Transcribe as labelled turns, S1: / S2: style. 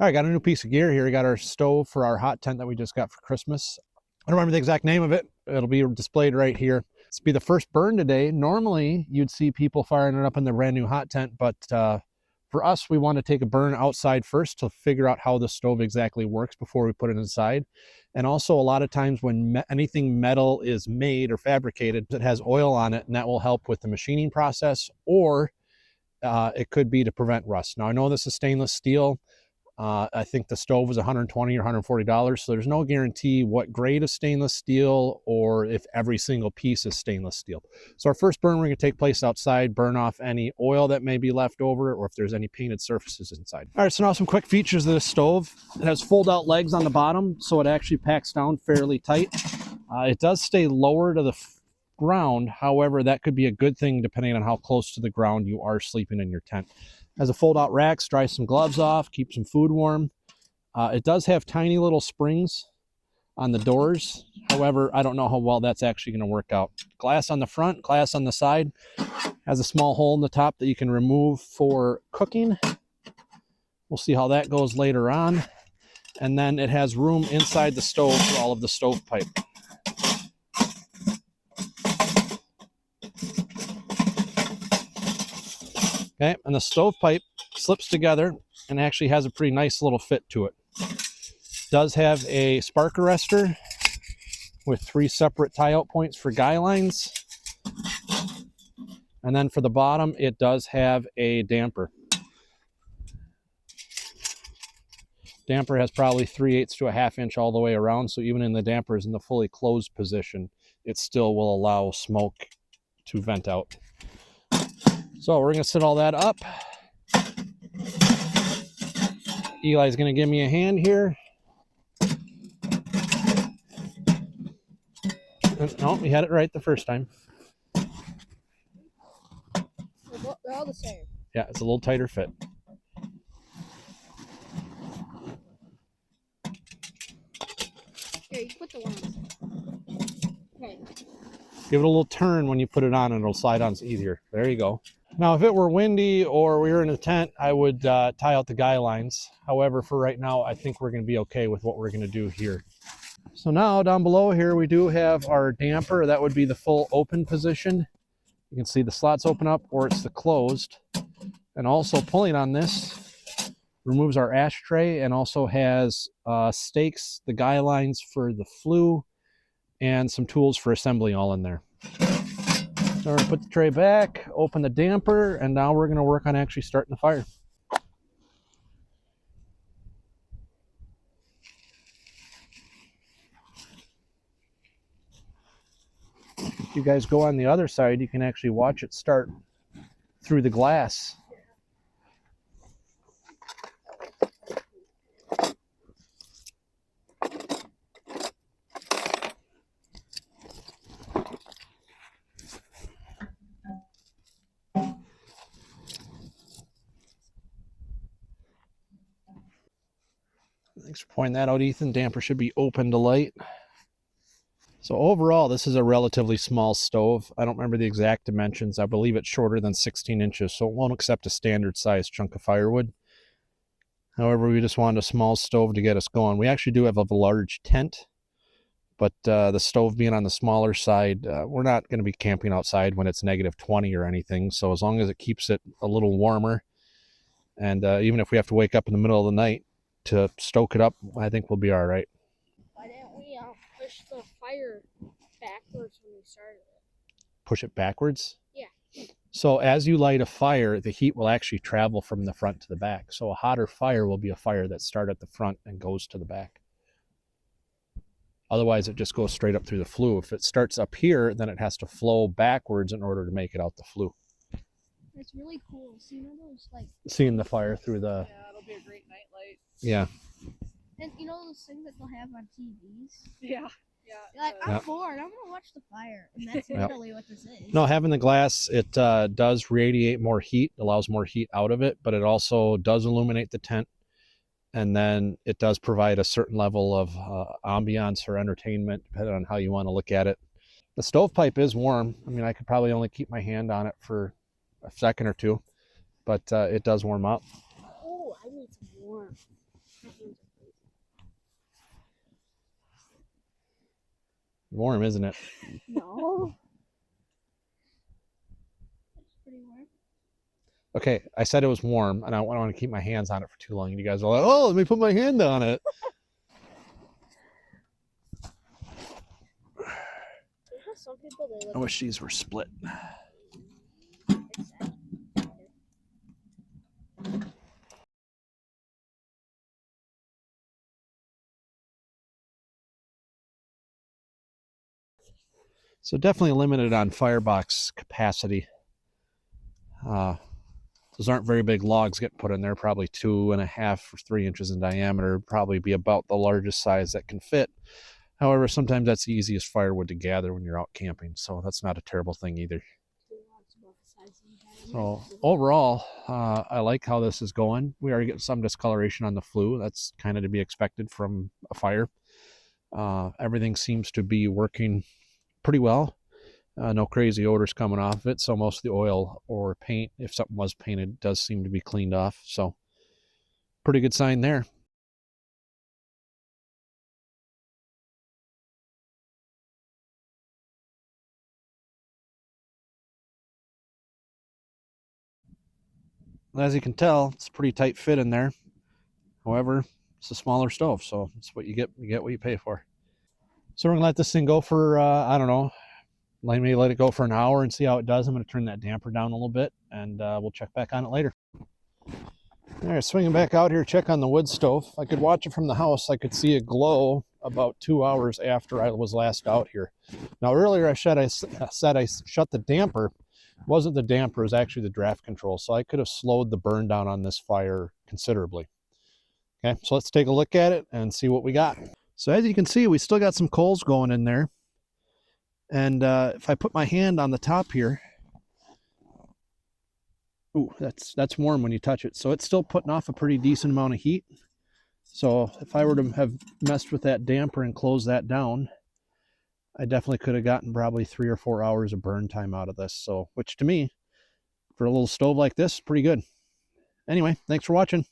S1: All right, got a new piece of gear here. We got our stove for our hot tent that we just got for Christmas. I don't remember the exact name of it. It'll be displayed right here. It's be the first burn today. Normally, you'd see people firing it up in the brand new hot tent, but for us, we want to take a burn outside first to figure out how the stove exactly works before we put it inside. And also, a lot of times when anything metal is made or fabricated, it has oil on it, and that will help with the machining process, or it could be to prevent rust. Now, I know this is stainless steel. I think the stove was $120 or $140, so there's no guarantee what grade of stainless steel or if every single piece is stainless steel. So our first burn, we're going to take place outside, burn off any oil that may be left over or if there's any painted surfaces inside. All right, so now some quick features of this stove. It has fold-out legs on the bottom, so it actually packs down fairly tight. It does stay lower to the ground. However, that could be a good thing depending on how close to the ground you are sleeping in your tent. Has a fold-out rack, dry some gloves off, keep some food warm. It does have tiny little springs on the doors. However, I don't know how well that's actually going to work out. Glass on the front, glass on the side. Has a small hole in the top that you can remove for cooking. We'll see how that goes later on. And then it has room inside the stove for all of the stovepipe. Okay, and the stovepipe slips together and actually has a pretty nice little fit to it. Does have a spark arrestor with 3 separate tie-out points for guy lines. And then for the bottom, it does have a damper. Damper has probably 3/8 to a 1/2 inch all the way around, so even in the dampers in the fully closed position, it still will allow smoke to vent out. So we're going to set all that up. Eli's going to give me a hand here. No, we had it right the first time.
S2: They're all the same.
S1: Yeah, it's a little tighter fit.
S2: Here, you put the ones. Okay.
S1: Give it a little turn when you put it on and it'll slide on easier. There you go. Now, if it were windy or we were in a tent, I would tie out the guy lines. However, for right now, I think we're going to be okay with what we're going to do here. So now down below here, we do have our damper. That would be the full open position. You can see the slots open up or it's the closed. And also pulling on this removes our ashtray and also has stakes, the guy lines for the flue, and some tools for assembly all in there. So we're going to put the tray back, open the damper, and now we're going to work on actually starting the fire. If you guys go on the other side, you can actually watch it start through the glass. Thanks for pointing that out, Ethan. Damper should be open to light. So overall, this is a relatively small stove. I don't remember the exact dimensions. I believe it's shorter than 16 inches, so it won't accept a standard size chunk of firewood. However, we just wanted a small stove to get us going. We actually do have a large tent, but the stove being on the smaller side, we're not going to be camping outside when it's -20 or anything. So as long as it keeps it a little warmer, and even if we have to wake up in the middle of the night to stoke it up, I think we'll be all right.
S2: Why didn't we push the fire backwards when we started it?
S1: Push it backwards?
S2: Yeah.
S1: So as you light a fire, the heat will actually travel from the front to the back. So a hotter fire will be a fire that starts at the front and goes to the back. Otherwise, it just goes straight up through the flue. If it starts up here, then it has to flow backwards in order to make it out the flue.
S2: It's really cool. Seeing all those, like...
S1: Seeing the fire through the...
S3: Yeah, it'll be a great night light.
S1: Yeah.
S2: And you know those things that they'll have on TVs?
S3: Yeah.
S2: You're like, I'm bored. I'm going to watch the fire. And that's literally what this is.
S1: No, having the glass, it does radiate more heat, allows more heat out of it, but it also does illuminate the tent. And then it does provide a certain level of ambiance or entertainment, depending on how you want to look at it. The stovepipe is warm. I mean, I could probably only keep my hand on it for a second or two, but it does warm up.
S2: Oh, I need some warm.
S1: Warm, isn't it?
S2: No. It's pretty warm.
S1: Okay, I said it was warm, and I don't want to keep my hands on it for too long. You guys are like, oh, let me put my hand on it.
S2: Some people, they
S1: I wish these were split. So definitely limited on firebox capacity. Those aren't very big logs getting put in there, probably 2.5 or 3 inches in diameter, probably be about the largest size that can fit. However, sometimes that's the easiest firewood to gather when you're out camping, so that's not a terrible thing either. So overall, I like how this is going. We are getting some discoloration on the flue. That's kind of to be expected from a fire. Everything seems to be working pretty well. No crazy odors coming off of it. So most of the oil or paint, if something was painted, does seem to be cleaned off. So pretty good sign there. As you can tell, it's a pretty tight fit in there. However, it's a smaller stove, so it's what you get. You get what you pay for. So we're gonna let this thing go for I don't know. Let me let it go for an hour and see how it does. I'm gonna turn that damper down a little bit, and we'll check back on it later. All right, swinging back out here, check on the wood stove. I could watch it from the house. I could see a glow about 2 hours after I was last out here. Now earlier I said I shut the damper. It wasn't the damper, it was actually the draft control. So I could have slowed the burn down on this fire considerably. Okay, so let's take a look at it and see what we got. So as you can see, we still got some coals going in there. And if I put my hand on the top here, ooh, that's warm when you touch it. So it's still putting off a pretty decent amount of heat. So if I were to have messed with that damper and closed that down, I definitely could have gotten probably 3 or 4 hours of burn time out of this. So, which to me, for a little stove like this, pretty good. Anyway, thanks for watching.